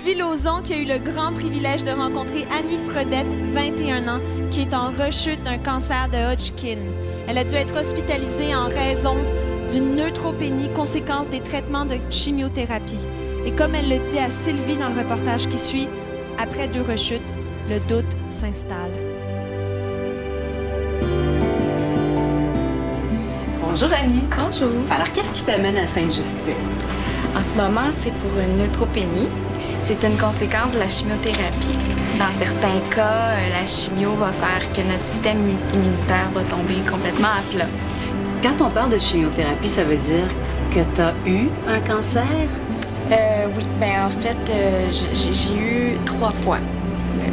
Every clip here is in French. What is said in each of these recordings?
Sylvie Lauzon qui a eu le grand privilège de rencontrer Annie Fredette, 21 ans, qui est en rechute d'un cancer de Hodgkin. Elle a dû être hospitalisée en raison d'une neutropénie, conséquence des traitements de chimiothérapie. Et comme elle le dit à Sylvie dans le reportage qui suit, après 2 rechutes, le doute s'installe. Bonjour Annie. Bonjour. Alors, qu'est-ce qui t'amène à Sainte-Justine? En ce moment, c'est pour une neutropénie. C'est une conséquence de la chimiothérapie. Dans certains cas, la chimio va faire que notre système immunitaire va tomber complètement à plat. Quand on parle de chimiothérapie, ça veut dire que tu as eu un cancer? Oui, ben en fait, j'ai eu 3 fois.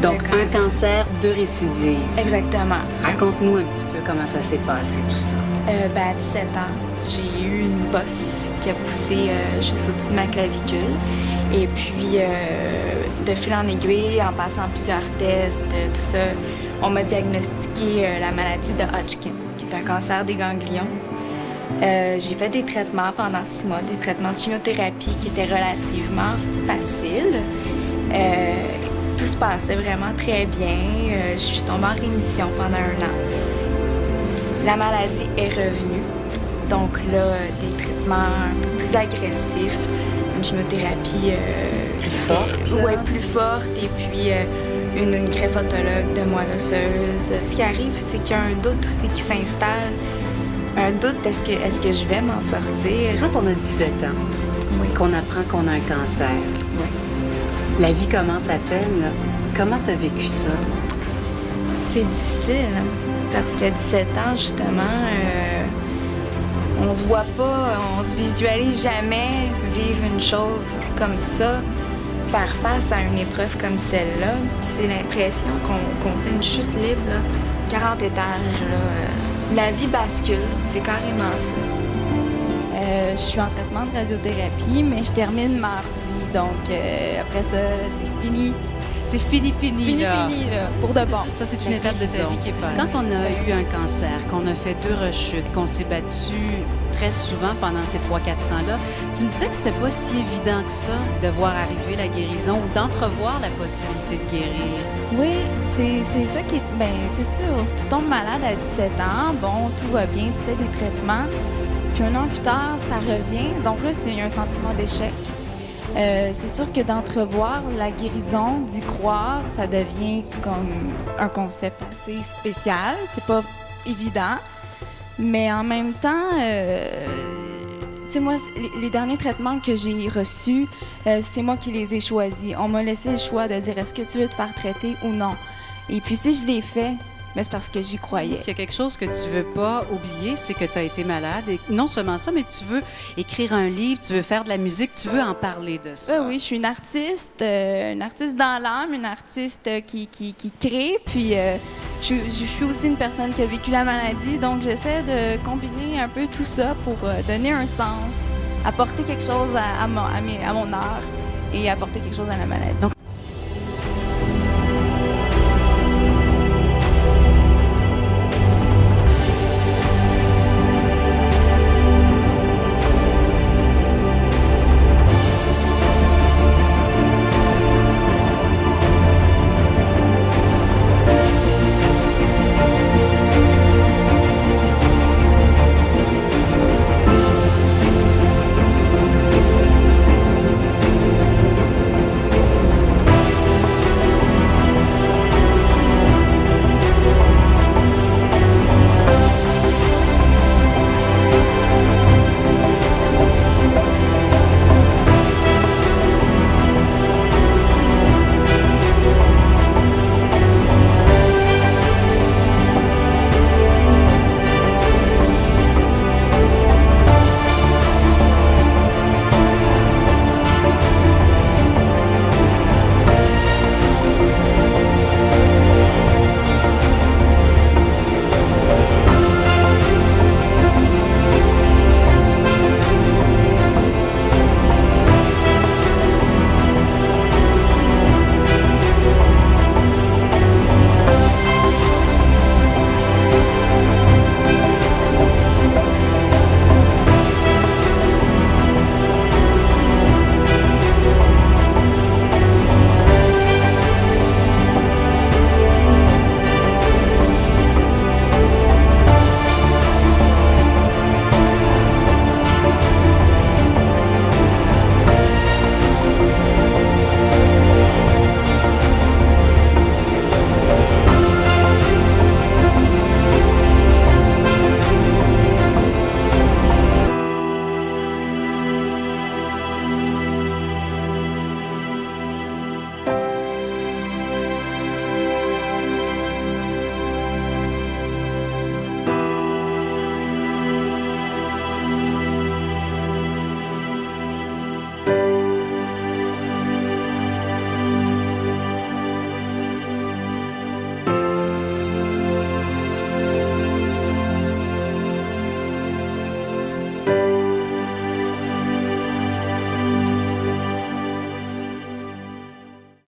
Donc, un cancer, 2 récidives. Exactement. Raconte-nous un petit peu comment ça s'est passé, tout ça. À 17 ans, j'ai eu une bosse qui a poussé juste au-dessus de ma clavicule. Et puis, de fil en aiguille, en passant plusieurs tests, tout ça, on m'a diagnostiqué la maladie de Hodgkin, qui est un cancer des ganglions. J'ai fait des traitements pendant 6 mois, des traitements de chimiothérapie qui étaient relativement faciles. Tout se passait vraiment très bien. Je suis tombée en rémission pendant 1 an. La maladie est revenue. Donc là, des traitements un peu plus agressifs, une chimiothérapie plus forte. Oui, plus forte. Et puis une greffe autologue de moelle osseuse. Ce qui arrive, c'est qu'il y a un doute aussi qui s'installe. Un doute, est-ce que je vais m'en sortir? Quand on a 17 ans, oui, qu'on apprend qu'on a un cancer, oui, la vie commence à peine. Là. Comment tu as vécu ça? c'est difficile, hein, parce qu'à 17 ans, justement, on se voit pas, on se visualise jamais vivre une chose comme ça, faire face à une épreuve comme celle-là. C'est l'impression qu'on fait une chute libre, là, 40 étages, là. La vie bascule, c'est carrément ça. Je suis en traitement de radiothérapie, mais je termine mardi, donc après ça, c'est fini. C'est fini, là. Fini, là, pour de bon. Ça, c'est une étape de ta vie qui est passée. Quand on a eu un cancer, qu'on a fait 2 rechutes, qu'on s'est battu très souvent pendant ces 3-4 ans-là, tu me disais que c'était pas si évident que ça de voir arriver la guérison ou d'entrevoir la possibilité de guérir. Oui, c'est ça qui est... Bien, c'est sûr. Tu tombes malade à 17 ans, bon, tout va bien, tu fais des traitements, puis 1 an plus tard, ça revient. Donc là, c'est un sentiment d'échec. C'est sûr que d'entrevoir la guérison, d'y croire, ça devient comme un concept assez spécial. C'est pas évident. Mais en même temps, tu sais, moi, les derniers traitements que j'ai reçus, c'est moi qui les ai choisis. On m'a laissé le choix de dire est-ce que tu veux te faire traiter ou non. Et puis si je l'ai fait, mais c'est parce que j'y croyais. S'il y a quelque chose que tu veux pas oublier, c'est que tu as été malade. Et non seulement ça, mais tu veux écrire un livre, tu veux faire de la musique, tu veux en parler de ça. Oui, je suis une artiste dans l'âme, une artiste qui crée. Puis je suis aussi une personne qui a vécu la maladie, donc j'essaie de combiner un peu tout ça pour donner un sens, apporter quelque chose à mon art et apporter quelque chose à la maladie. Donc,